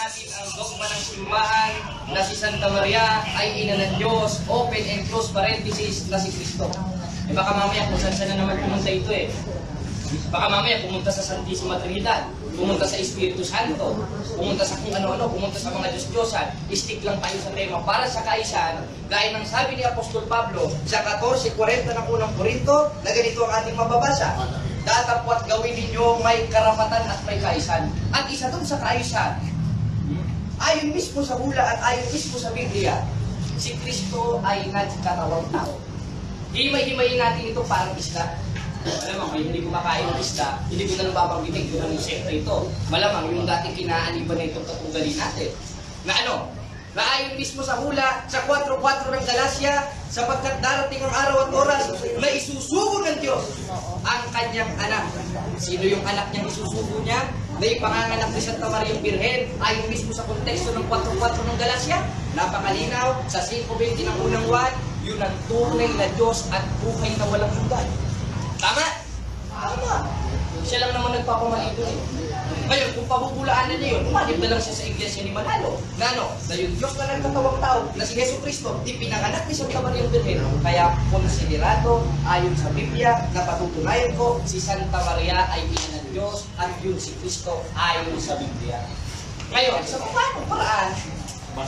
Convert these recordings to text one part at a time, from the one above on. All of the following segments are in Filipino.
natin ang dogma ng simbahan na si Santa Maria ay ina ng Diyos, open and close parenthesis, na si Kristo. Eh baka mamaya kung saan na naman pumunta ito eh. Baka mamaya pumunta sa Santissima Trinidad, pumunta sa Espiritu Santo, pumunta sa kung ano-ano, pumunta sa mga Diyos-Diyosan. Stick lang tayo sa tema para sa kaisan, gaya ng sabi ni Apostol Pablo sa 14:40 ng unang Korinto, na ganito ang ating mababasa. Datapwat gawin ninyo may karapatan at may kaisan. At isa doon sa kaisan, ayon mismo sa hula at ayon mismo sa Biblia, si Kristo ay nagkatawang tao. Himay-himayin natin ito parang isda. Malamang kung hindi kumakain ng isda, hindi ko na nababanggitin kung anong sekreto. Malamang yung dati kinaaniban na itong katugali natin. Na ano? Na ayon mismo sa hula, sa 4:4 ng Galacia, sapagkat darating ang araw at oras na isusugo ng Diyos ang kanyang anak. Sino yung anak niyang isusugo niya? Na ipanganganak ni Santa Maria Birhen, ayon mismo sa konteksto ng 4:4 ng Galacia. Napakalinaw, sa 5:20 ng unang buwan, yun ang tunay na Diyos at buhay na walang hanggan. Tama? Tama. Siya lang naman nagpapamalito eh. Ngayon, kung pabubulaanan niya yun, umanib na lang siya sa iglesia ni Manalo. Na ano? Na yung Diyos na nagkatawang tao, na si Yesu Cristo, ipinanganak ni Santa Maria Birhen. Kaya, konsiderado, ayon sa Biblia, na patutunayan ko, si Santa Maria ay ina ng Diyos, at yun si Cristo ayon sa Biblia. Ngayon, sa paano paraan,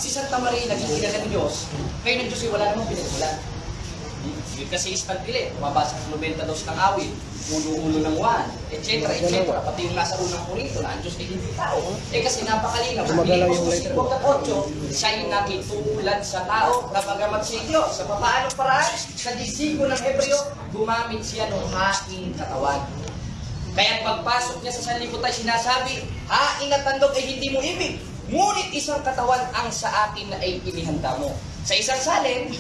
si Santa Maria naging ina ng Diyos, kayo ng Diyos ay wala namang pinagmulan. Kasi istagdili, mabasa ng 92 ng awit, ulo-ulo ng Juan, etc. Pati yung nasa unang Korinto na ang Diyos ay hindi tao. Eh kasi napakalinaw, sa Filipos 2:8, siya'y nakitulad sa tao na bagamat siya Diyos. Sa papaanong paraan, sa disigo ng Hebreo, gumamit siya ng haing katawan. Kaya pagpasok niya sa sanlibutan, sinasabi, haing at tandog ay hindi mo ibig, ngunit isang katawan ang sa akin na ay inihanda mo. Sa isang salin,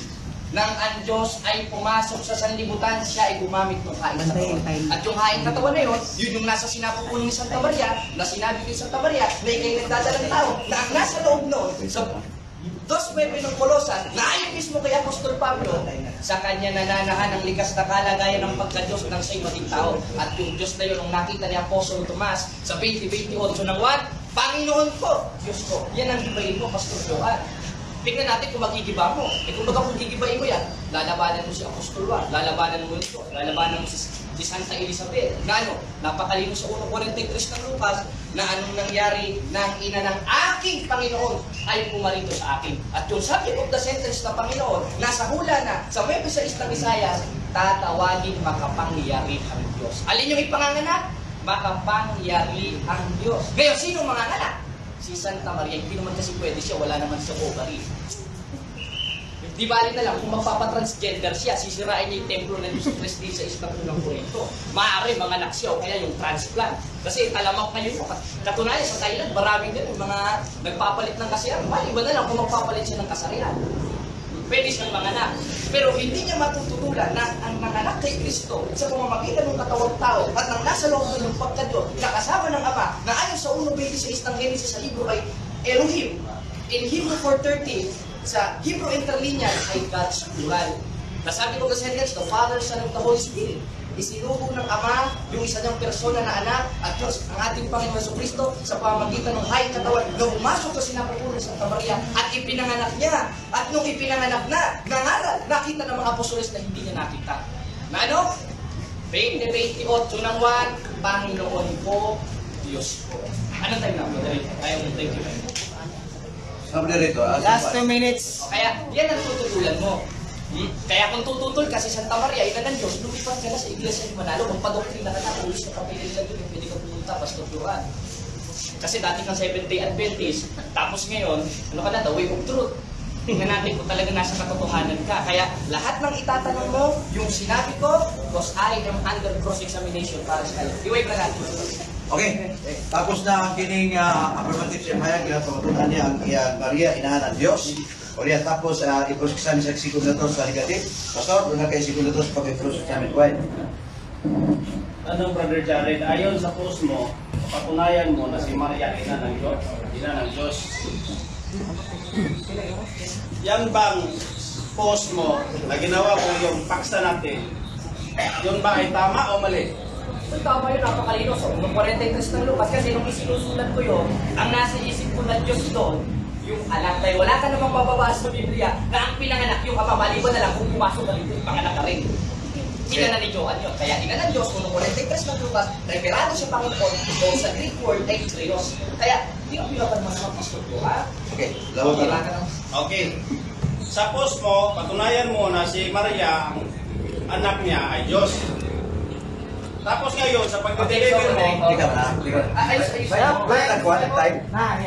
nang ang Diyos ay pumasok sa sanlibutan, siya ay gumamit ng haing katawan. At yung haing katawan na yun, yun yung nasa sinapupunan ni Santa Maria, na sinabi ni Santa Maria, na ikay nagdadalang tao, na ang nasa loob noon, sa 2:9 ng Kolosan, na ayon mismo kay Apostol Pablo, sa kanya nananahan ang likas na kalagayan ng pagka-Diyos ng siya'y maging tao. At yung Diyos na yun, ang nakita ni Apostol Tomas sa 20:28 ng Juan, Panginoon ko, Diyos ko. Yan ang gibayin mo, Pastor Johan. Tingnan natin kung magigiba mo. Eh kung baga kung gigibain mo yan, lalabanan mo si Apostol Juan, lalabanan mo ito, lalabanan mo si Santa Elizabeth. Na ano, napakalino sa 1:43 ng Lucas, na anong nangyari ng ina ng aking Panginoon ay pumarito sa akin. At yung subject of the sentence na Panginoon, nasa hula na, sa 9:6 ng Isaias, tatawagin makapangyarihang Diyos. Alin yung ipanganganak? Makapangyarihang Diyos. Ngayon, sino manganganak? Si Santa Maria, hindi naman kasi pwede siya, wala naman sa ovary. Di bali na lang, kung magpapatransgender siya, sisirain niya yung templo ng Diyos Cristo sa Istanbul ng Korinto. Maaari mga anak siya, o kaya yung transplant. Kasi talamak kayo mo. Katunayan sa Thailand, maraming din yung mga nagpapalit ng kasarian. Iba na lang kung magpapalit siya ng kasarian. Pwede siyang manganak. Pero hindi niya matututulan na ang nanganak kay Kristo sa pamamagitan ng katawang tao at nang nasa loob ng pagka-Diyos, nakasama ng Ama, na ayon sa 1:26 ng Genesis sa libro ay Elohim. In Hebrew 4:30, sa Hebrew interlinear ay God's plural. Nasabi ko kasi the Father, Son, and the Holy Spirit. Isinugo ng Ama yung isa niyang persona na anak at Diyos, ang ating Panginoon Jesucristo sa pamamagitan ng haing katawan na umasok sa sinapupunan ng Santa Maria at ipinanganak niya. At nung ipinanganak na, nangaral, nakita ng mga apostoles na hindi niya nakita. Na ano? 20:28 ng Juan, Panginoon ko, Diyos ko. Anong time na? Ayaw mo, thank you. Last 2 minutes. Kaya, yan ang tututulan mo. Kaya kung tututol kasi Santa Maria, ina ng Diyos, lumipat ka na sa iglesia ni Manalo, magpadoktrina ka na, ulis na kapilin lang yun, pwede ka pumunta, Pastor Johan. Kasi dati kang Seventh-day Adventist, tapos ngayon, ano ka na, the way of truth. Tingnan natin kung talaga nasa katotohanan ka. Kaya lahat ng itatanong mo, yung sinabi ko, because I am under cross-examination para sa kayo. I-wave na natin. Okay, tapos na ang kining affirmative siya hayag na pagtutunan niya ang Maria, inahan ng Diyos. O niya, tapos i-cross-examine sa sekundator sa negative. Pastor, doon na kayo sekundator sa pag-cross-examine. Why? Anong Brother Jared, ayon sa post mo, patunayan mo na si Maria ina ng Diyos. Ina ng Diyos. Yan bang post mo na ginawa ko yung paksa natin, yun ba ay tama o mali? So, tama yun, napakalino. So, nung 43 ng Lucas, kasi nung isinusulat ko yun, ang nasa isip tinutukoy ng Diyos doon, yung anak, dahil wala ka namang mababasa sa Biblia na ang pinanganak yung ama, maliban na lang kung pumasok ka rin, panganak ka rin. Inanan ni Joan yun. Kaya inanan Diyos, kung 43 ng Lucas, referado sa Panginoon, o sa Greek word ay Krios. Kaya, hindi ko pinapan mas Pastor ko, ha? Okay, lawag Okay, ka ka na. na. Okay. Sa post mo, patunayan mo na si Maria, ang anak niya ay Diyos. Tapos ngayon, sa pagde-deliver mo, Hindi ka na. Hindi ka na. Ayos. Wala nagkuhan ng time.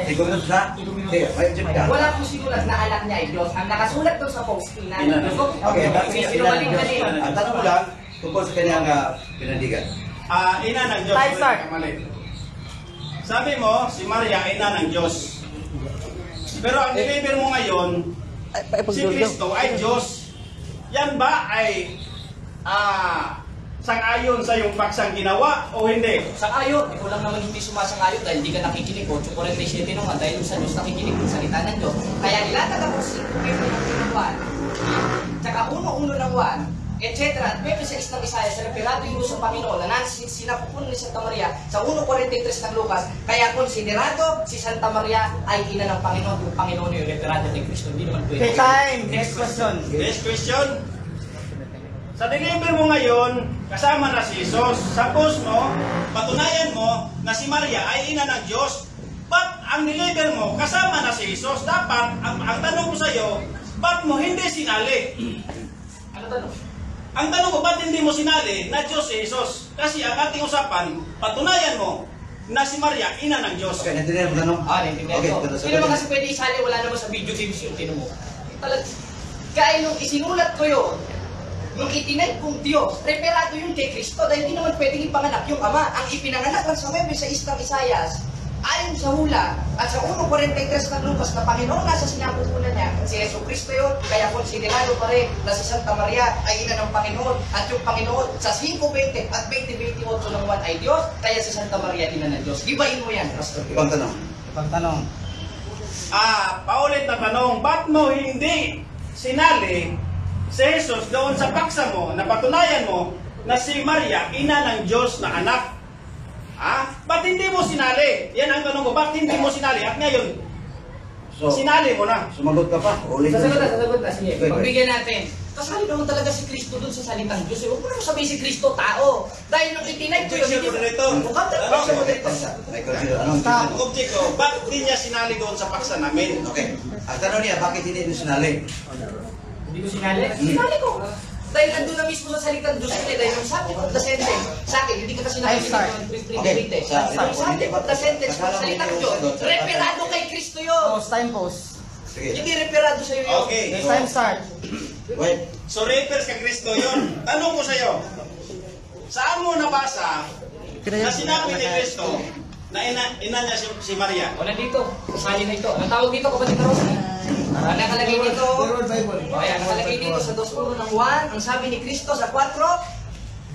Siguro na siya. Hindi, may gym ka. Wala po sinulat na anak niya ay Diyos. Ang nakasulat doon sa post, inanan Diyos. Okay, bakit May siya sinungaling pinanang ka Diyos? din. Ang tanong mo lang, tungkol sa kanyang pinandigan. ina ng Diyos. Time start. Mali. Sabi mo, si Maria, ina ng Diyos. Pero ang deliver mo ngayon, si Kristo ay Diyos. Yan ba ay sang-ayon sa yung paksang ginawa o hindi? Sang-ayon, ikaw lang naman hindi sumasang-ayon dahil hindi ka nakikinig. 8:47 naman dahil sa Diyos nakikinig ng salita ng Diyos. Kaya nilatag ako si Pedro ng 1, tsaka 1:1 ng 1, etc. At 26 ng Isaiah sa referado yung sa Panginoon na sinapupunan ni Santa Maria sa 1:43 ng Lucas. Kaya konsiderado si Santa Maria ay ina ng Panginoon. Yung Panginoon yung referado ni Kristo. Hindi naman pwede. Okay, time. Next question. Next question. Sa deliver mo ngayon, kasama na si Jesus. Sa post mo, patunayan mo na si Maria ay ina ng Diyos. But ang deliver mo, kasama na si Jesus. Dapat, ang tanong ko sa iyo, ba't mo hindi sinali? Ano tanong? Ang tanong ko, ba't hindi mo sinali na Diyos si Jesus? Kasi ang ating usapan, patunayan mo na si Maria, ina ng Diyos. Okay, naintindihan mo tanong? Naintindihan Okay, ko. ito Hindi naman kasi pwede isali, wala naman sa video games yung tinan mo. Kaya nung isinulat ko yun, nung itinay kong Diyos, referado yun kay Kristo dahil hindi naman pwedeng ipanganak yung Ama. Ang ipinanganak lang sa 9:6 ng Isaias, ayon sa hula, at sa 1:43 ng Lucas na Panginoon nasa sinapupunan niya, si Yeso Kristo yun, kaya konsiderado pa rin na si Santa Maria ay ina ng Panginoon, at yung Panginoon sa 5:20 at 20:28 ng 1 ay Diyos, kaya si Santa Maria ina ng Diyos. Gibain mo yan, Pastor. Ibang tanong. Pagtanong. Paulit na tanong, ba't mo hindi sinali si Jesus doon sa paksa mo na patunayan mo na si Maria, ina ng Diyos na anak? Ba't hindi mo sinali? Yan ang tanong ko, ba't hindi mo sinali? At ngayon, So, sinali mo na. sumagot ka pa. Ulit Sasagot na. Sige, Okay, pagbigyan natin. Kasali naman talaga si Kristo dun sa salitang Diyos. Huwag mo naman sabihin si Kristo tao. Dahil nung itinay ko yun, Objection, moderator. Mukhang Objection, moderator. Anong Stop. Object ko, ba't di niya sinali doon sa paksa namin? Okay. Ang tanong niya, bakit hindi mo sinali? Hindi ko sinali? Sinali ko. Dahil andun na mismo sa salitang Diyos yun eh. Dahil yung sabi ko, the sentence, sa akin, hindi ka kasi nakikinig ng Okay. Yung sabi ko, the sentence ko, salitang Diyos, referado kay Kristo yun. Pause, time pause. Sige. Hindi referado sa'yo yun. Okay. Next time start. Wait. So, refers kay Kristo yun. Tanong ko sa'yo, saan mo nabasa na sinabi ni Kristo na ina niya si Maria? O nandito, kasali na ito. Anong tawag dito, kapatid na Rosa? Nakalagay dito. O ayan, nakalagay dito sa 2:1 ng 1. Ang sabi ni Kristo sa 4,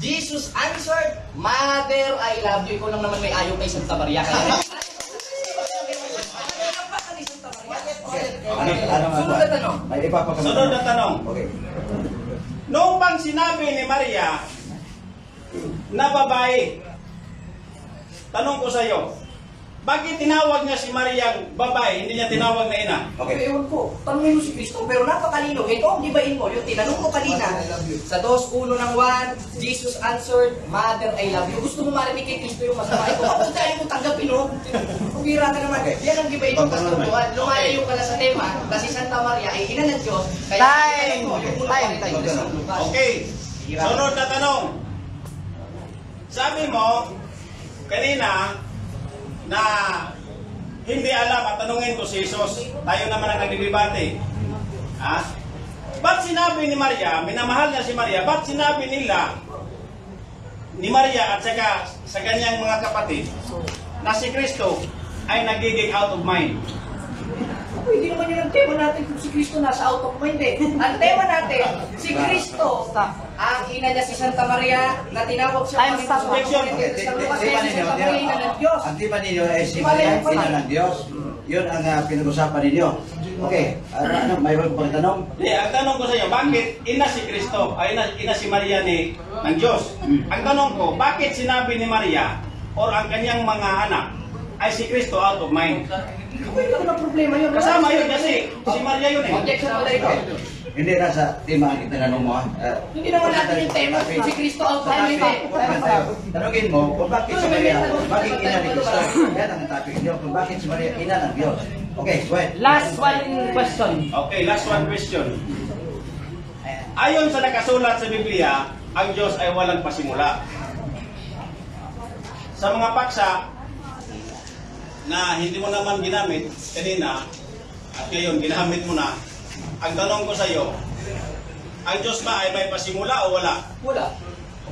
Jesus answered, Mother, I love you. Ikaw lang naman may ayaw kay Santa Maria. Kaya sunod na tanong. May ipapakamit. Sunod na tanong. Okay. Noong pang sinabi ni Maria na babae, tanong ko sa iyo, bakit tinawag niya si Maria babae, hindi niya tinawag na ina? Okay. Ewan ko, tanongin mo si Kristo, pero napakalino. Ito ang gibain mo, yung tinanong ko kanina. Sa 2:1 ng 1, Jesus answered, Mother, I love you. Gusto mo marinig kay Kristo yung masama. Ito ako, tayo mo tanggapin, no? Pumira ka naman. Yan ang gibain mo, Pastor Juan. Lumayo ka na sa tema, na si Santa Maria ay ina ng Diyos. Kaya Time! mo, yung Time. Okay, sunod na tanong. Sabi mo, kanina, na hindi alam at tanungin ko si Jesus. Tayo naman ang nagdidebate. Ba't sinabi ni Maria, minamahal niya si Maria, ba't sinabi nila ni Maria at saka sa kanyang mga kapatid na si Kristo ay nagiging out of mind? Hindi naman yun ang tema natin kung si Kristo nasa out of mind eh. Ang tema natin, si Kristo, ang ina niya si Santa Maria, na tinawag siya Time stop. Okay. Ang tipa ninyo ay si Maria, ina ng Diyos. Yun ang pinag-usapan ninyo. Okay. Mayroon pang tanong? Hindi, ang tanong ko sa iyo, bakit ina si Kristo, ay ina si Maria ng Diyos? Ang tanong ko, bakit sinabi ni Maria or ang kanyang mga anak ay si Kristo out of mind. Hindi ka naman problema yun. Kasama yun kasi si Maria yun eh. Objection mo dito. Hindi na sa tema ang tinanong mo. Hindi naman natin yung tema. Si Kristo outside ito. Tanungin mo kung bakit si Maria, bakit ina ni Kristo. Yan ang topic niyo, kung bakit si Maria ina ng Diyos. Okay, go ahead. Last one question. Okay, last one question. Ayon sa nakasulat sa Biblia, ang Diyos ay walang pasimula. Sa mga paksa na hindi mo naman ginamit kanina at ngayon ginamit mo na, ang tanong ko sa iyo, ang Diyos ba ay may pasimula o wala? Wala.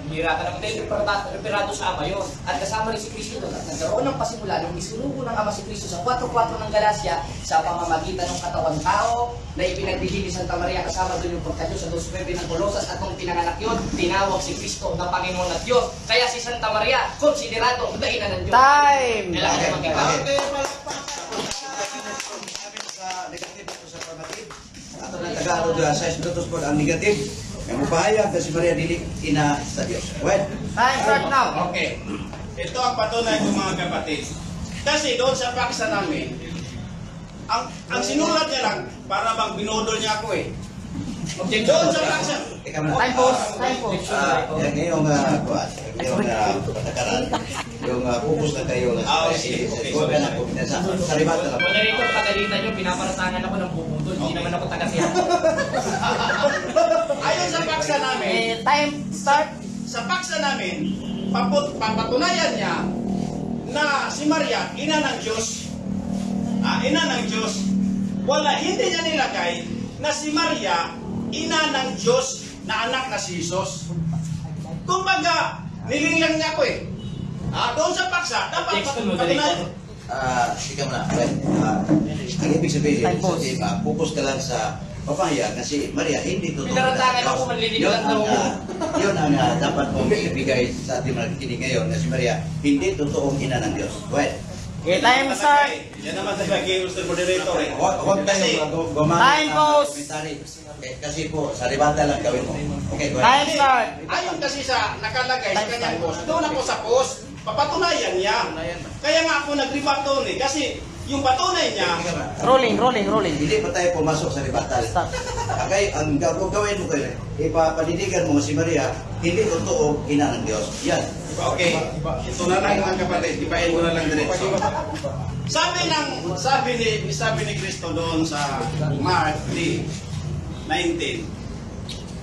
Bira ka naman dahil referado sa Ama yun. At kasama rin si Kristo doon. At nagkaroon ng pasimula nung isinugo ng Ama si Kristo sa 4:4 ng Galacia sa pamamagitan ng katawan tao na ipinagbigay ni Santa Maria, kasama doon yung pagkadyo sa 2:9 ng Colosas, at nung pinanganak yun, tinawag si Kristo na Panginoon at Diyos. Kaya si Santa Maria, konsiderado na ina ng Diyos. Time! Kailangan naman kita. Sa negative at sa affirmative, ato ng Tagalog sa 6 minutos po ang negative. Yang mupahayag na si Maria dili ina sa Diyos. Well, Time start now. Okay. Ito ang patunay ko mga kapatid. Kasi doon sa paksa namin, ang sinulat niya lang, para bang binodol niya ako eh. Doon sa paksa. ikaw na. Time pause. Time pause. Yan ngayong patakaran, yung focus na kayo Ah, okay. huwag ka na kumpiyansa. Saribat na lang. Kung narito pagalitan nyo, pinaparatangan ako ng bubudol. Hindi naman ako taga-siya. Ayon sa paksa namin, Time start. sa paksa namin, papatunayan niya na si Maria, ina ng Diyos. Ina ng Diyos. Hindi niya nilagay na si Maria, ina ng Diyos na anak na si Jesus. Kumbaga, nililang niya ako eh. Doon sa paksa, dapat patunayan. Ikaw na. Ang ibig sabihin, focus ka lang sa papahayag na si Maria, hindi totoo. Pinaratangan ako, manliligaw lang daw ako. Yun ang dapat mong ibigay sa ating mga kikinig ngayon na si Maria, hindi totoong ina ng Diyos. Well, Okay, time start. Yan naman talaga Mr. Moderator eh. huwag tayo gumamit Time ng pause. komentary. Kasi po, sa ribata lang gawin mo. Okay, go ahead. Time start. Ayon kasi sa nakalagay sa kanyang post, doon ako sa post, papatunayan niya. Kaya nga ako nag-rebut doon eh. Kasi yung patunay niya, Rolling. Hindi pa tayo pumasok sa ribata. Stop. Okay, ang gawin mo kayo, ipapanindigan mo si Maria, hindi totoo ina ng Diyos. Yan. okay, ito na lang mga kapatid, ipain mo na lang diretso. Sabi ni Kristo doon sa Mark 3:19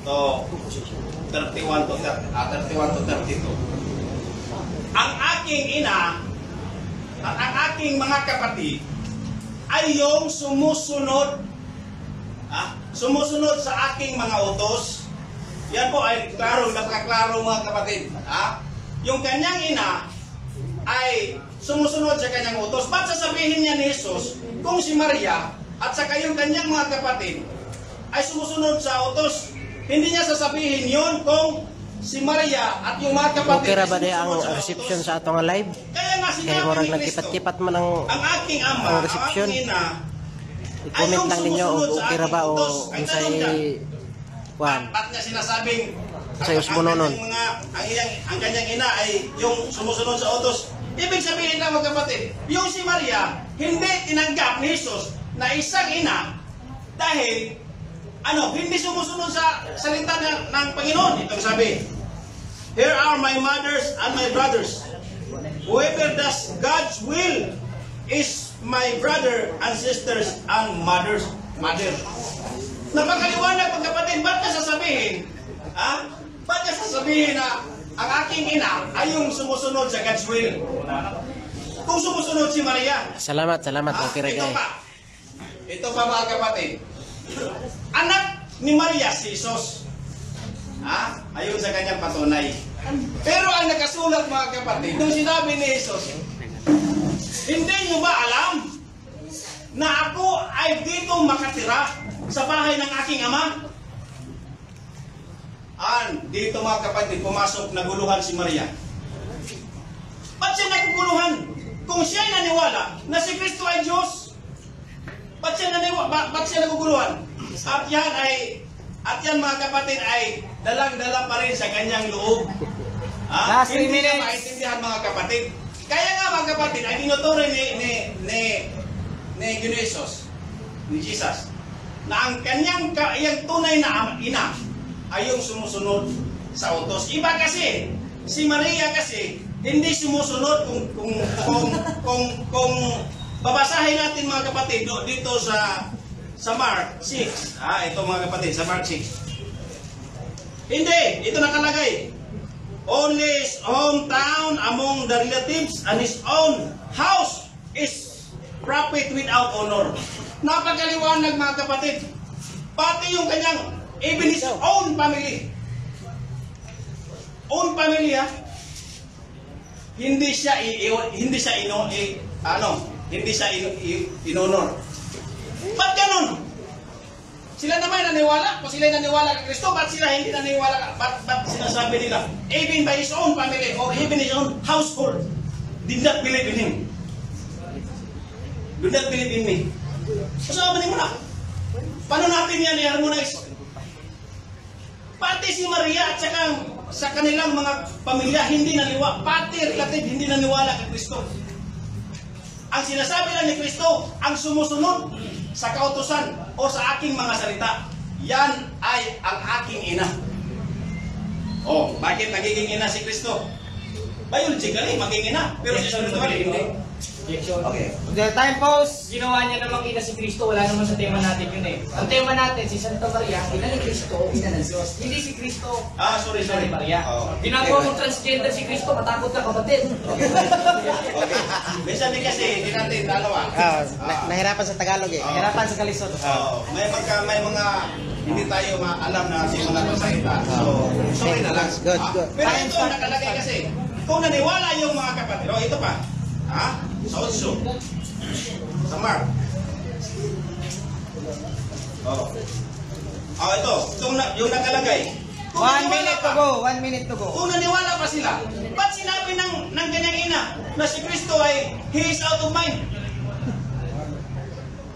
to 31 to 32. Ang aking ina at ang aking mga kapatid ay yung sumusunod sa aking mga utos. Yan po ay napakaklaro mga kapatid. Yung kanyang ina ay sumusunod sa kanyang utos. Ba't sasabihin niya ni Jesus kung si Maria at saka yung kanyang mga kapatid ay sumusunod sa utos? Hindi niya sasabihin yon kung si Maria at yung mga kapatid Okay ra ba ay di ang sumusunod sa reception utos. sa atong live? Kaya nga Kaya sinabi murag ni Kristo, nagkipat-kipat man ang ang aking ama, ang ang reception. aking ina, i-comment lang ninyo o okay ra ba o unsay kuan. Ba't niya sinasabing Sa Diyos mo nonon. ang kanyang ina ay yung sumusunod sa utos? Ibig sabihin lang mga kapatid, yung si Maria, hindi tinanggap ni Jesus na isang ina dahil hindi sumusunod sa salita ng Panginoon. Ito sabi, here are my mothers and my brothers. Whoever does God's will is my brother and sisters and mother. Napakaliwanag mga kapatid, ba't ka sasabihin? Ba't ka sasabihin na ang aking ina ay yung sumusunod sa God's will? Kung sumusunod si Maria. Salamat. Okay ra Ito kay. pa. Ito pa mga kapatid. Anak ni Maria si Jesus. Ayon sa kanyang patunay. Pero ang nakasulat mga kapatid, nung sinabi ni Jesus, hindi nyo ba alam na ako ay dito makatira sa bahay ng aking ama? Dito mga kapatid, pumasok, naguluhan si Maria. Ba't siya naguguluhan? Kung siya ay naniwala na si Kristo ay Diyos, ba't siya naguguluhan? At yan mga kapatid ay dalang-dala pa rin sa kanyang loob. Last 3 Hindi niya minutes. maintindihan mga kapatid. Kaya nga mga kapatid, ay tinuturo ni Jesus, na ang kanyang tunay na ina ay yung sumusunod sa utos. Iba kasi, si Maria kasi, hindi sumusunod kung babasahin natin mga kapatid dito sa Mark 6. Ito mga kapatid, sa Mark 6. Hindi, ito nakalagay. Only his hometown among the relatives and his own house is prophet without honor. Napakaliwanag mga kapatid. Pati yung kanyang, even his own family. Own family hindi siya inonor. Ba't ganun? Sila naman naniwala. Kung sila naniwala kay Kristo, ba't sila hindi naniwala? Ba't sinasabi nila? Even by his own family or even his own household did not believe in him. Do not believe in me. Kasama mo na. Paano natin yan i-harmonize? Pati si Maria at saka sa kanilang mga pamilya hindi naniwala. Pati relative hindi naniwala kay Kristo. Ang sinasabi lang ni Kristo, ang sumusunod sa kautusan o sa aking mga salita, yan ay ang aking ina. Bakit nagiging ina si Kristo? Biologically, magiging ina. Pero spiritually, hindi. Okay. Time pause. Ginawa niya namang ina si Kristo, wala naman sa tema natin yun eh. Ang tema natin, si Santa Maria, ina ni Kristo, ina ng Diyos. Hindi si Kristo, Sorry. ina ni Maria. Ginagawa mong transgender si Kristo, matakot ka kapatid. Okay. Minsan din kasi, hindi natin dalawa. Nahirapan sa Tagalog eh. Hirapan sa kalisod. May mga hindi tayo alam na simulan ng salita. So, sorry na lang. Good. Pero ito nakalagay kasi, kung naniwala yung mga kapatid, ito pa, sa Otso, sa Mark. Ito, yung nakalagay. 1 minute to go. Kung naniwala pa sila, ba't sinabi ng kanyang ina na si Kristo ay he is out of mind?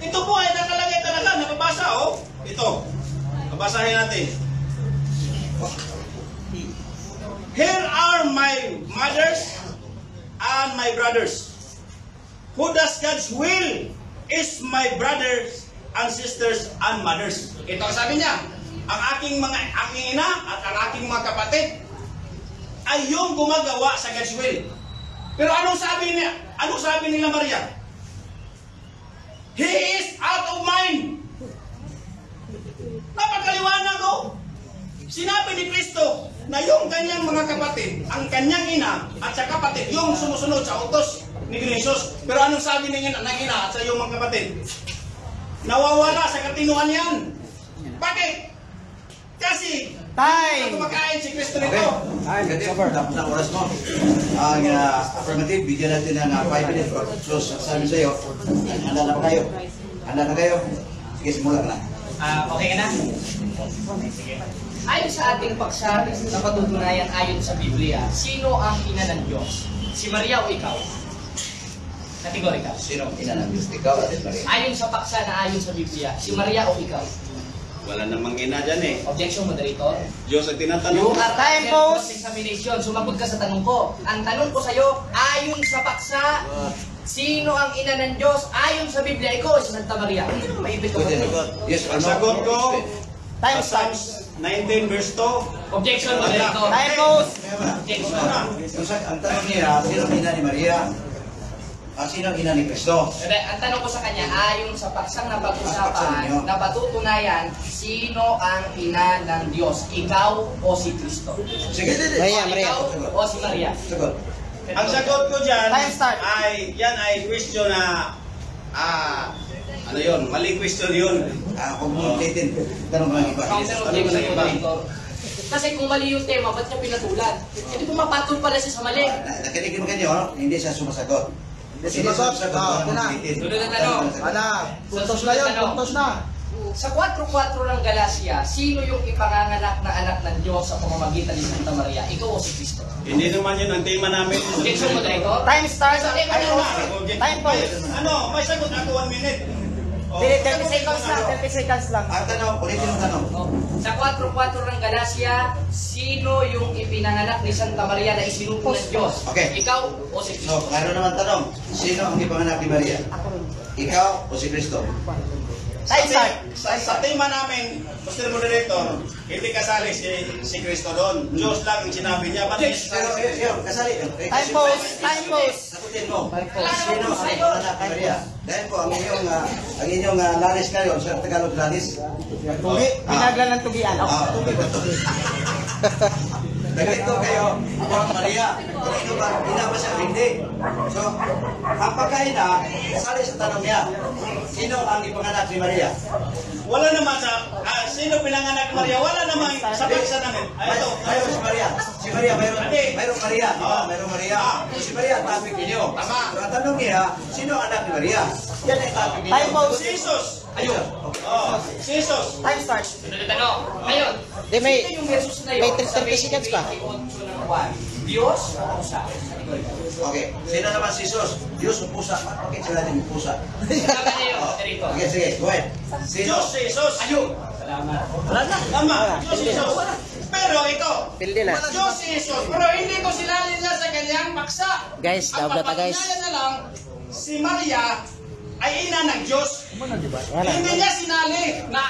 Ito po ay nakalagay talaga, nababasa Ito, babasahin natin. Here are my mothers and my brothers. Who does God's will is my brothers and sisters and mothers. Ito ang sabi niya. Ang aking ina at ang aking mga kapatid ay yung gumagawa sa God's will. Pero anong sabi nila Maria? He is out of mind. Napakaliwanag Sinabi ni Kristo na yung kanyang mga kapatid, ang kanyang ina at sa kapatid, yung sumusunod sa utos ni Jesus. Pero anong sabi ng ina at sa iyong mga kapatid? Nawawala sa katinuan yan. Bakit? Kasi kumakain si Kristo nito. Tapos ang oras mo. Ang affirmative, bigyan natin ng 5 minutes for close. Sabi sa iyo, handa na kayo? Sige, simula ka na. Okay ka na? Sige. Ayon sa ating paksa na patutunayan ayon sa Biblia, sino ang ina ng Diyos? Si Maria o ikaw? Kategorikal. Sino ang ina ng Diyos? Ikaw at Maria. Ayon sa paksa na ayon sa Biblia, si Maria o ikaw? Wala namang ina dyan eh. Objection, moderator. Diyos ang You tinatanong. are Time cross pause. examination. Sumagot ka sa tanong ko. Ang tanong ko sa'yo, ayon sa paksa, sino ang ina ng Diyos? Ayon sa Biblia, ikaw o si Santa Maria? Hindi naman maibig ka ba? Yes, Ang sagot ko, Time sa Psalms 19 verse 2. Objection, moderator. Time pause. Objection. Ang tanong niya, sino ang ina ni Maria? Sino ang ina ni Kristo? Ang tanong ko sa kanya, ayon sa paksang Paksang napag-usapan, niyo. na patutunayan, sino ang ina ng Diyos? Ikaw o si Kristo? Sige, Maria. Ikaw o si Maria? sagot. Ang sagot ko dyan Time start. yan ay question na ano yun, maling question yun. Kung ulitin, tanong ka ng iba. Counter objection, moderator. Kasi kung mali yung tema, ba't niya pinatulan? Hindi pumapatol pala siya sa mali. Nakinig mo kanyo, hindi siya sumasagot. Hindi sumasagot, parang ulitin. Sunod na tanong. Puntos na yun, puntos na. Sa 4:4 ng Galacia, sino yung ipanganganak na anak ng Diyos sa pamamagitan ni Santa Maria? Ikaw o si Kristo? Hindi naman yun ang tema namin. Objection, moderator. Time start. Time Time pause. May sagot ako 1 minute. Dili, 30 seconds lang, 30 seconds lang. Ang tanong, ulitin ang tanong. Oh. Sa 4:4 ng Galacia, sino yung ipinanganak ni Santa Maria na isinugo ng Diyos? Okay. Ikaw o si So, Cristo? mayroon naman tanong. Sino ang ipanganak ni Maria? Ikaw o si Kristo? Time start. Sa tema namin, Mr. Moderator, hindi kasali si Kristo doon. Diyos lang ang sinabi niya. Ba't Pero, yun, kasali. Time pause, time pause. Sagutin mo. Sino ang ipanganak ni Maria? Dahil po, ang inyong lanis kayo, sa Tagalog lanis. Tugi, binaglan ng tugian. Ah, Nagkito kayo, ang Maria. Kung ino ba, ina ba siya? Hindi. So, ang pagkaina, kasali sa tanong niya, sino ang ipanganak ni Maria? Wala naman sino pinanganak ni Maria? Wala naman sa paksa namin. Ito. Mayroon si Maria. Si Maria, mayroon Maria. Oo. Mayroon Maria. Si Maria, ang topic ninyo. Tama. So, ang tanong niya, sino ang anak ni Maria? Yan ang topic ninyo. Time pause. Si Jesus. Ayun. Oh, si Jesus. Time start. Sunod na tanong. Ngayon, Di, may- sino yung Jesus na yun? may Sa 30 seconds pa. 28 ng Juan? Diyos o pusa? Okay. Sino naman si Jesus? Diyos o pusa? Bakit sila din pusa? Salamat na yun, Moderator. Okay, sige. Go ahead. Sino? Diyos si Jesus. Ayun. Salamat. Tama. Diyos si Jesus. Pero ito, Pildi na. Diyos si Jesus. Pero hindi ko sinali niya sa kanyang paksa. Guys, Ang daog na ta, guys. papatunayan na lang, si Maria ay ina ng Diyos. Wala. Hindi niya sinali na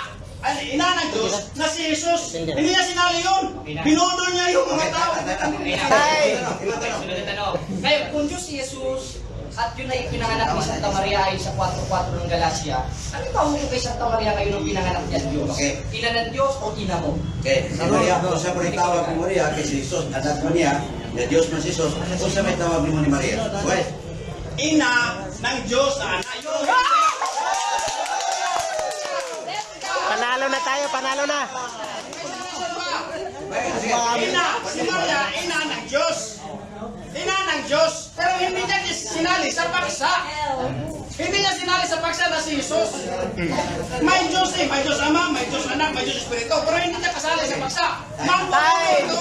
ina ng Diyos na si Jesus. Hindi. Hindi niya sinali yun. Binudol niya yung mga tao. Time. Sunod na tanong. Ngayon, kung Diyos si Jesus at yun ay pinanganak ni Santa Maria ay sa 4:4 ng Galacia, ano ba huwag kay Santa Maria kayo nung pinanganak niya Diyos? Okay. Ina ng Diyos o ina mo? Okay. Si Maria, kung siya mo tawag ni Maria, kay si Jesus, anak mo niya, na Diyos mo si Jesus, kung siya may tawag mo ni Maria. Go ahead. Ina ng Diyos na anak. Panalo na tayo, panalo na. Sige. Ina, si Maria, ina ng Diyos. Ina ng Diyos. Pero hindi niya sinali sa paksa. Hindi niya sinali sa paksa na si Jesus. May Diyos may Diyos Ama, may Diyos Anak, may Diyos Espiritu. Pero hindi niya kasali sa paksa. Mampunin ito.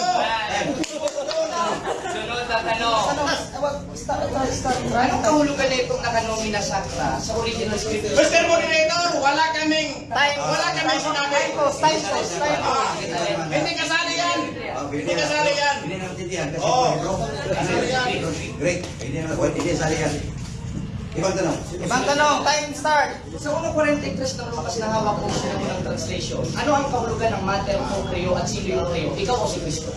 Sunod na tanong. Anong kahulugan na itong nakanomina sakra sa original scripture? Mr. Moderator, wala kaming sinabi. Time pause, time pause, time pause. Hindi kasali yan. Hindi kasali yan. Hindi na natindihan kasi Oo. Great. Hindi sali yan. Ibang tanong. Ibang tanong, time start. Sa 1:43 ng Lucas na hawak ko sa ng translation, ano ang kahulugan ng mater o creo at sino yung creo? Ikaw o si Cristo?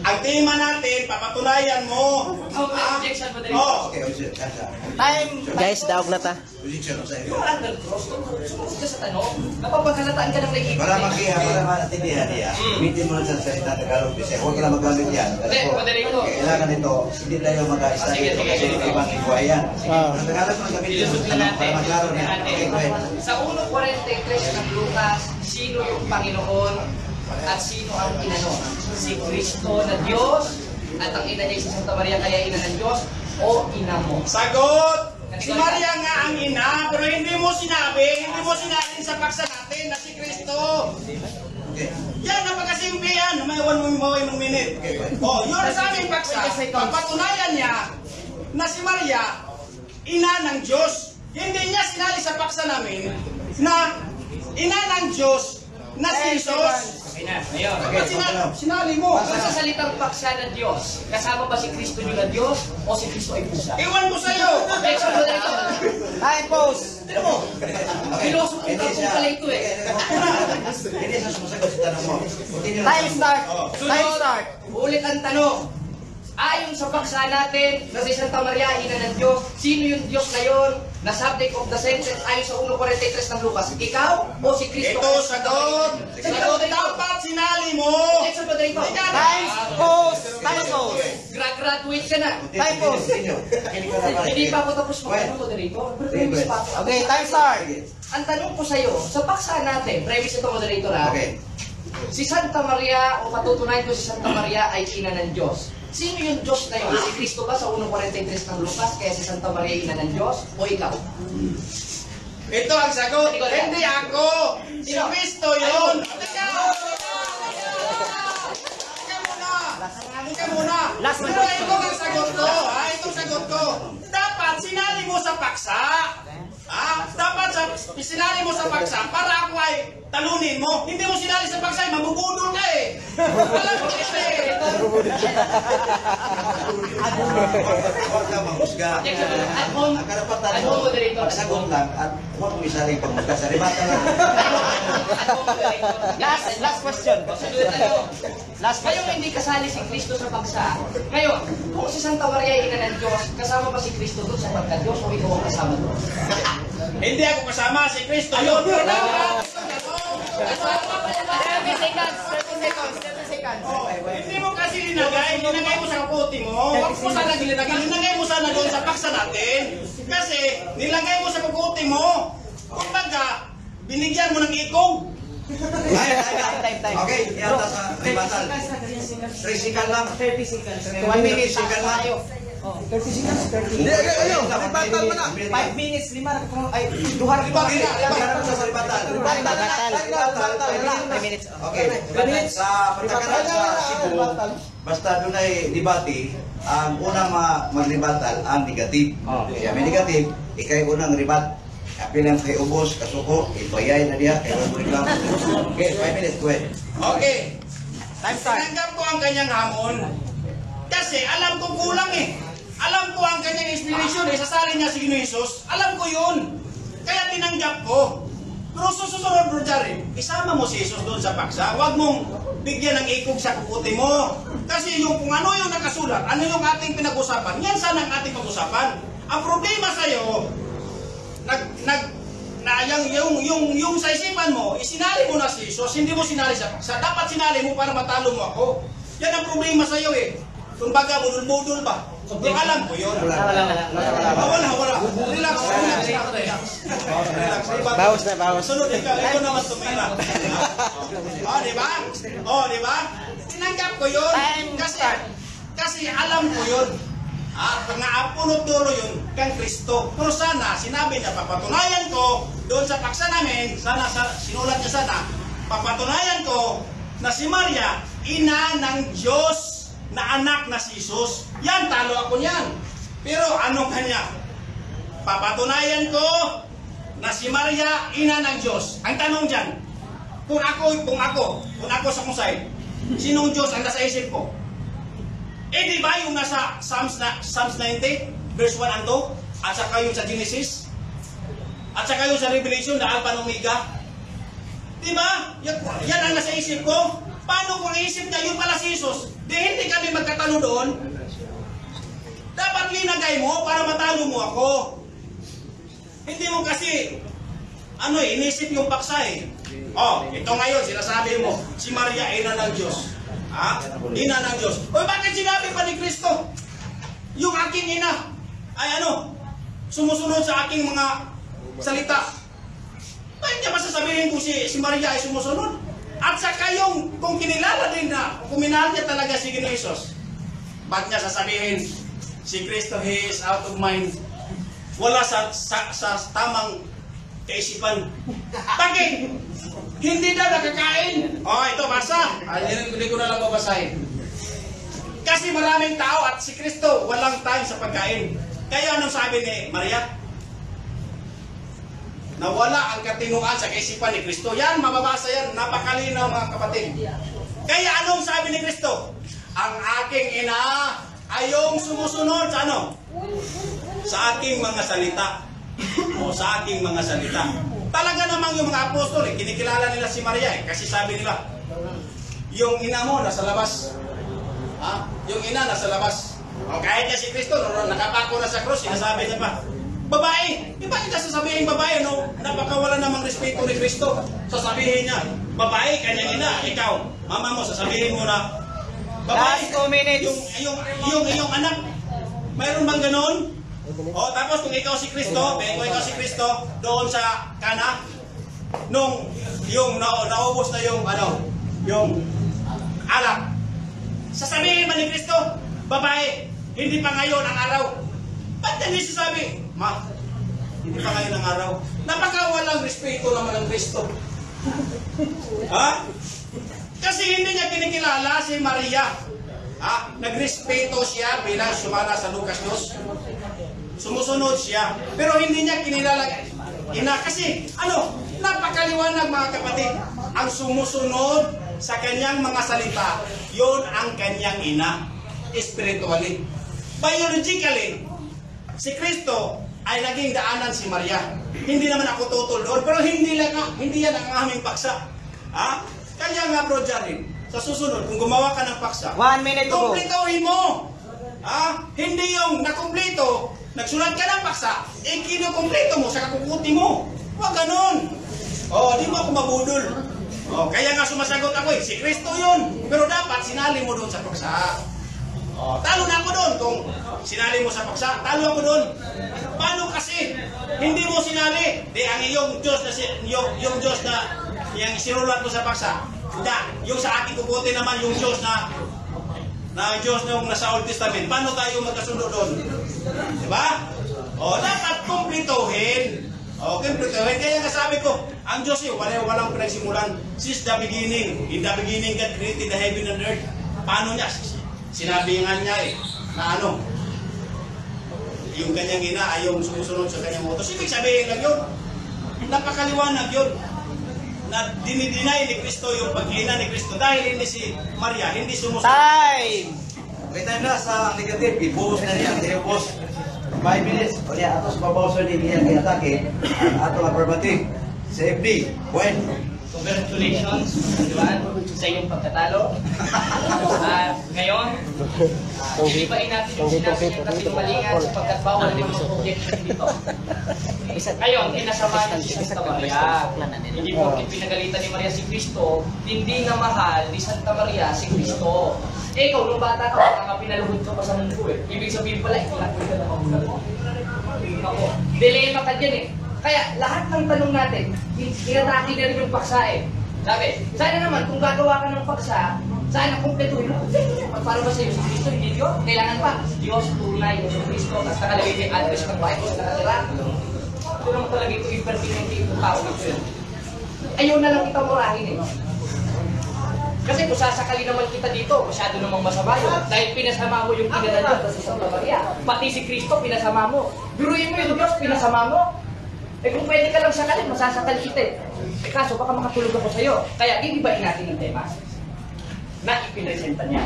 Ang tema natin, papatunayan mo. Objection, Moderator. Oh, Okay, objection. Kasha. Time. Guys, daog na ta. Objection sa iyo. Yung under cross, sumunod ka sa tanong, napapagkalataan ka ng naiibig. Para maintindihan niya, gamitin mo lang sa salita Tagalog kasi huwag ka lang magamit yan. Hindi, Moderator. Kailangan ito, hindi tayo mag-study Sige, ito sige, kasi sige. ibang lingwahe yan. Ah. Ang Tagalog mo gamitin mo Ilusot na para natin. maglaro niya. Okay, go ahead. Sa 1:43 ng Lucas, sino yung Panginoon at sino ang inano? Si Cristo na Diyos at ang ina niya si Santa Maria kaya ina ng Diyos o ina mo? sagot. Si Maria nga ang ina, pero hindi mo sinabi sa paksa natin na si Kristo. Okay. Yan, napakasimple yan. May 1 minute. Oh, yun sa aming paksa, papatunayan niya na si Maria, ina ng Diyos. Hindi niya sinali sa paksa namin na ina ng Diyos na si Jesus. Okay na, ngayon. Ba't sinali mo? Kung sa salitang paksa ng Diyos, kasama ba si Cristo yun na Diyos o si Cristo ay pusa? Iwan ko sa'yo. Objection, Moderator. Time pause. Tignan mo, Pilosopo ka kung pala ito eh. Hindi siya sumasagot sa tanong mo. Continue lang. Time start. Time Sunod, start. ulit ang tanong. Ayon sa paksa natin na si Santa Maria, ina ng Diyos, sino yung Diyos na yun na subject of the sentence ayon sa 1:43 ng Lucas? Ikaw o si Cristo? Ito, sagot. Sagot, Dapat sinali mo. Objection, Moderator. Time pause. Time pause. Graduate ka na. Time pause. Continue. Kinig ka na pala. Hindi pa ako tapos mag-ano, Moderator. Premise pa ako. Okay, time start. Ang tanong ko sa'yo, sa paksa natin, premise ito, Moderator ha? Okay. Si Santa Maria, o patutunayan ko si Santa Maria ay ina ng Diyos. Sino yung Diyos na yun? Si Cristo ba sa 1:43 ng Lucas, kaya si Santa Maria ina ng Diyos? O ikaw? Ito ang sagot. Hindi ako. Si Kristo yun. Ika muna. Last one. Pero ito ang sagot ko. Ito ang sagot ko. Dapat sinali mo sa paksa. Dapat sinali mo sa paksa para ako ay talunin mo. Hindi mo sinali sa paksa, mabubudol ka eh. Alam mo kasi eh. Huwag ka mahusga. At home, Ang karapatan at mo, home moderator. magsagot lang at huwag mo isaling pagmusga sa ribata lang. At home moderator. Last question. Sunod ano? Last Ngayong question. hindi kasali si Kristo sa pagsa. Ngayon, kung si Santa Maria ay ina ng Diyos, kasama ba si Kristo doon sa pagka-Diyos o ikaw ang kasama doon? Hindi ako kasama, si Kristo yun. 30 seconds. Hindi mo kasi linagay mo sa kaputi mo. Huwag mo sana linagay mo sana doon sa paksa natin. Kasi nilagay mo sa kaputi mo. Kumbaga, binigyan mo ng ikong. Time. Okay, yata sa ribatal. 3 second lang. 30 seconds. 1 1 minute. second lang. 30 seconds. 30. Hindi, ayun, ribatal mo na. 5 minutes. 5 ay, duhar Ribatal, ribatal sa ribatal. Ribatal. 5 minutes. Okay, sa pagkakaroon sa Cebu, basta doon ay debate, ang unang magribatal ang negative. Kaya may negative, ikay unang ribat. Apilang kay ubos, kasuko, ipayay na diya, kaya mo reklamo. Okay, 5 minutes, go ahead. Okay. Time start. Tinanggap ko ang kanyang hamon. Kasi alam ko kulang eh. Alam ko ang kanyang inspiration eh. Sasali niya si Ginoong Jesus. Alam ko yun. Kaya tinanggap ko. Pero susunod, Bro Jerry, isama mo si Jesus doon sa paksa. Huwag mong bigyan ng ikog sa kukuti mo. Kasi yung kung ano yung nakasulat, ano yung ating pinag-usapan, yan sana ang ating pag-usapan. Ang problema sa'yo, yung sa isipan mo, isinali mo na si Jesus, hindi mo sinali sa paksa. Dapat sinali mo para matalo mo ako. Yan ang problema sa'yo eh. Kung baga, budol-budol ba? Yung alam ko yun. Wala. Relax. Bawas na, bawas. Sunod, ikaw naman tumira. Di ba? Tinanggap ko yun. Kasi alam ko yun. Pang-aapunod dulo yun kang Kristo. Pero sana, sinabi niya, papatunayan ko doon sa paksa namin, sinulat niya sana, papatunayan ko na si Maria, ina ng Diyos na anak na si Jesus. Yan, talo ako niyan. Pero anong kanya? Papatunayan ko na si Maria, ina ng Diyos. Ang tanong dyan, kung ako sa kusay, sinong Diyos ang nasa isip ko? Eh di ba yung nasa Psalms 90, verse 1 and 2, at saka yung sa Genesis, at saka yung sa Revelation na Alpha and Omega? Di ba? Yan ang nasa isip ko. Paano kung isip niya, yun pala si Jesus? Di hindi kami magkatalo doon. Dapat linagay mo para matalo mo ako. Hindi mo kasi, inisip yung paksa eh. Ito ngayon, sinasabi mo, si Maria, ina ng Diyos. Ina ng Diyos. O bakit sinabi pa ni Kristo? Yung aking ina ay sumusunod sa aking mga salita. Bakit niya masasabihin kung si Maria ay sumusunod? At saka kung kinilala din na, kung minahal niya talaga si Ginoong Jesus, bakit niya sasabihin, si Kristo, he is out of mind. Wala sa tamang kaisipan. Bakit? Hindi daw nakakain. Ito basa. Hindi ko na lang babasahin. Kasi maraming tao at si Kristo walang time sa pagkain. Kaya anong sabi ni Maria? Nawala ang katinuan sa kaisipan ni Kristo. Yan, mababasa yan. Napakalinaw mga kapatid. Kaya anong sabi ni Kristo? Ang aking ina ay yung sumusunod sa sa aking mga salita. Sa aking mga salita. Talaga namang yung mga apostol, kinikilala nila si Maria kasi sabi nila, yung ina mo nasa labas. Yung ina nasa labas. Kahit niya si Kristo, nakapako na sa krus, sinasabi niya pa, babae, di ba kita sasabihin babae, napakawala namang respeto ni Kristo. Sasabihin niya, babae, kanyang ina, ikaw, mama mo, sasabihin mo na, babae, Last 2 minutes. yung anak, mayroon bang ganon? Tapos kung ikaw si Kristo, doon sa Kana, yung naubos na yung alak. Sasabihin man ni Kristo, babae, hindi pa ngayon ang araw. Ba't hindi sasabi, ma, hindi pa ngayon ang araw? Napakawalang respeto naman ng Kristo. Kasi hindi niya kinikilala si Maria. Nagrespeto siya bilang sumana sa Lucas 2. Sumusunod siya. Pero hindi niya kinilala. ina. Kasi, napakaliwanag mga kapatid. Ang sumusunod sa kanyang mga salita, yon ang kanyang ina. Spiritually. Biologically, si Kristo ay naging daanan si Maria. Hindi naman ako tutol doon, pero hindi yan ang aming paksa. Kaya nga bro Jarin, sa susunod, kung gumawa ka ng paksa, 1 minute to go. kumplitohin mo. Hindi yung nakumplito, nagsulat ka ng paksa, kinukumplito mo sa kakukuti mo. Huwag ganun. Di mo ako mabudol. Kaya nga sumasagot ako si Kristo yun. Pero dapat sinali mo doon sa paksa. Talo na ako doon. Kung sinali mo sa paksa, talo ako doon. Paano kasi? Hindi mo sinali. Ang iyong Diyos na yung Diyos na yung sinulat mo sa paksa. Yung sa aking kukuti naman yung Diyos na Diyos na yung nasa Old Testament. Paano tayo magkasundo doon? Diba? Dapat kumplituhin. Kumplituhin. Kaya nga sabi ko, ang Diyos walang pinagsimulan. Since the beginning. In the beginning, God created the heaven and earth. Paano niya? Sinabi nga niya na yung kanyang ina ay yung sumusunod sa kanyang utos. Ibig sabihin lang yun. Napakaliwanag yun. Na dinidinay ni Kristo yung pag-ina ni Kristo dahil hindi si Maria, hindi sumusunod. Time! Okay, time na sa negative. Ibuhos na niya. Hindi ubos. 5 minutes. O niya, atos babawso din niya kinatake. Ang atong affirmative. Sa FB. When? Congratulations, Juan, sa iyong pagkatalo. Ngayon, ibain natin yung sinabi niya kasi malingan sapagkat bawal din yung objection dito. Ngayon, kinasama niya si Santa Maria. Hindi po pinagalitan ni Maria si Kristo, hindi na mahal ni Santa Maria si Kristo. Ikaw, nung bata ka, baka pinaluhod ka pa sa mundo Ibig sabihin pala, ikinakul ka na mabulag mo. Dilema ka dyan Kaya lahat ng tanong natin, inatake na rin yung paksa Sabi, sana naman kung gagawa ka ng paksa, sana kumpletuhin mo. Para ba sa'yo si Kristo, hindi Diyos? Kailangan pa, Diyos, tunay, Diyos Kristo, tapos nakalagay din address ng Bible, nakatira. Ito naman talaga ito, impertinente yung tao ito Ayaw na lang kita murahin Kasi kung sasakali naman kita dito, masyado namang masama yun. Dahil pinasama mo yung kinala Diyos sa Santa Maria. Pati si Kristo, pinasama mo. Biruin mo yung Diyos, pinasama mo. Kung pwede ka lang sakalin, masasakal kita kaso baka makatulog ako sa'yo. Kaya gigibain natin yung tema na ipinresenta niya.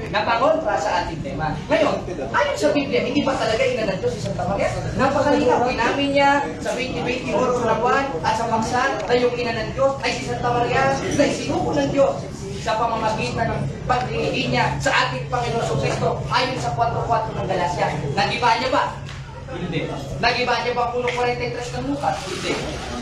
Napakontra sa ating tema. Ngayon, ayon sa Biblia, hindi ba talaga ina ng Diyos si Santa Maria? Napakalinaw. Inamin niya sa 20:21 at sa paksa na yung ina ng Diyos ay si Santa Maria na isinuko ng Diyos sa pamamagitan ng pagdilingin niya sa ating Panginoon Kristo ayon sa 4:4 ng Galacia. Nagiba niya ba? Hindi. Nagiba niya ba ang 1:43 ng Lucas? Hindi.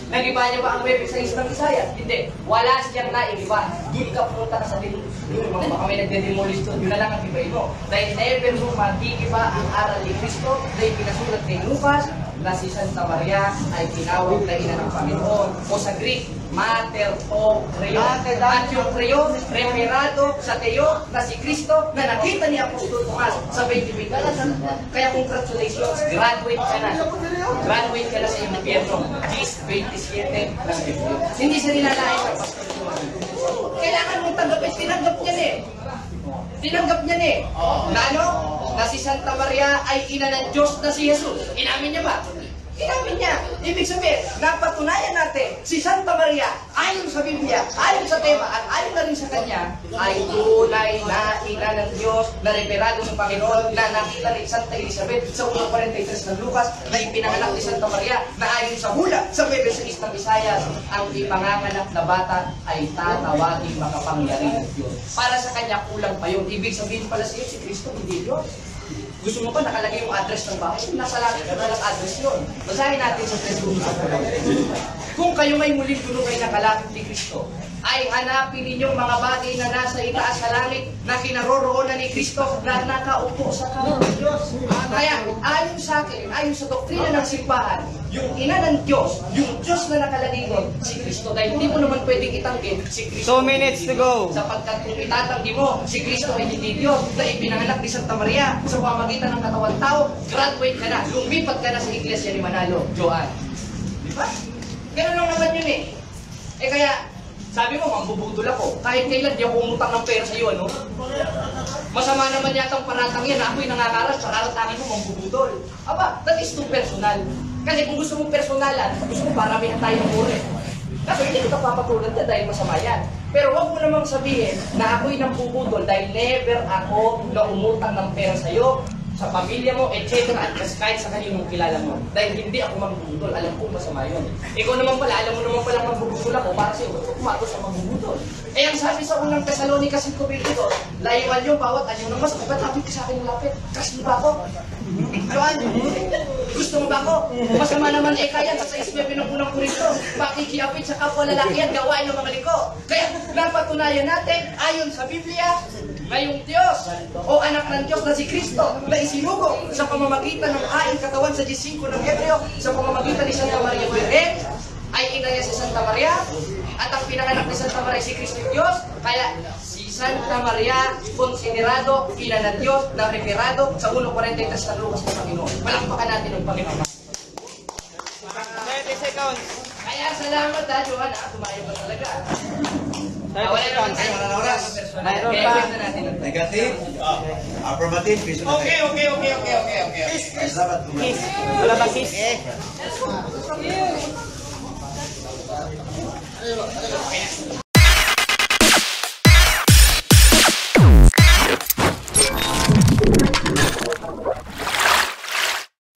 Nagiba niya ba ang 9:6 ng Isaiah? Hindi. Wala siyang naigiba. Doon ka punta sa baka may nagde-demolish doon. Yun na lang ang iba mo. Dahil never mo magigiba ang aral ni Kristo dahil pinasulat kay Lucas na si Santa Maria ay tinawag na ina ng Panginoon o sa Greek, Mater o Creon. At yung Creon, referado sa Teo na si Kristo na nakita ni Apostol Tomas sa 20 Kaya congratulations, graduate ka na. Graduate ka na sa impyerno. 27 ng Biblia. Hindi siya nilalain ng Pastor Tomas. Kailangan mong tanggapin, tinanggap niya Tinanggap niya na si Santa Maria ay ina ng Diyos na si Jesus. Inamin niya ba? Inamin niya. Ibig sabihin, napatunayan natin, si Santa Maria, ayon sa Biblia, ayon sa tema, at ayon na rin sa kanya, ay tunay na ina ng Diyos, na referado ng Panginoon, na nakita ni Santa Elizabeth sa 1:43 ng Lucas, na ipinanganak ni Santa Maria, na ayon sa hula, sa 9:6 ng Isaiah, ang ipanganganak na bata ay tatawaging makapangyari ng Diyos. Para sa kanya, kulang pa yun. Ibig sabihin pala sa iyo, si Kristo hindi Diyos. Gusto mo ba nakalagay yung address ng bahay? Nasa langit na lang address yun. Basahin natin sa 3:1. Kung kayo may muling tulungay na kalapit ni Kristo, ay hanapin ninyong mga bagay na nasa itaas sa langit na kinaroroonan ni Kristo na nakaupo sa kamay ng Diyos. Kaya ayon sa akin, ayon sa doktrina ng simbahan, yung ina ng Diyos, yung Diyos na nakalagay doon, si Kristo. Dahil hindi mo naman pwedeng itanggi si Kristo. 2 minutes to go. Sapagkat kung itatanggi mo, si Kristo ay hindi Diyos na ipinanganak ni Santa Maria sa pamagitan ng katawan tao, graduate ka na, lumipat ka na sa Iglesia ni Manalo, Joan. Di ba? Ganun lang naman yun kaya, sabi mo, mambubudol ako. Kahit kailan di ako umutang ng pera sa iyo, Masama naman yata ang paratang yan. Ako'y nangakaras, sa karatangan mo, mambubudol. Aba, that is too personal. Kasi kung gusto mong personalan, gusto mo paramihan tayo ng uri. Kaso hindi kita papatulan na dahil masama yan. Pero wag mo namang sabihin na ako'y nampuputol dahil never ako na umutang ng pera sa'yo, sa pamilya mo, etc. At kahit sa kanino mong kilala mo. Dahil hindi ako magbubudol, alam ko masama yun. Ikaw naman pala, alam mo naman pala magbubudol ako para sa'yo, kumato sa magbubudol. Eh ang sabi sa unang Thessalonica 5:22, layuan nyo bawat anyo ng masakit. Ba't lapit ka sa akin lapit? Kasi ba ako? Joan, gusto mo ba ako? Masama naman kaya sa 6:9 ng unang Korinto, pakikiapit sa kapwa lalaki at gawain ng mga liko. Kaya napatunayan natin, ayon sa Biblia, ngayong Diyos o anak ng Diyos na si Kristo na isinugo sa pamamagitan ng aing katawan sa 15 ng Hebreo, sa pamamagitan ni Santa Maria Virgen, ay ina niya si Santa Maria, at ang pinanganak ni Santa Maria si Kristo Diyos. Kaya si Santa Maria konsiderado ina ng Diyos na referado sa 1:43 ng Lucas ng Panginoon. Palakpakan natin ng Panginoon. 30 seconds. Kaya salamat ha, Johan ha, tumayo ka talaga. 30 Wala naman seconds. tayo Wala na oras. Mayroon Kaya pa. kwento natin. Negative, affirmative, piso na Okay, kayo. okay. Salamat. Kiss. Wala ba kiss?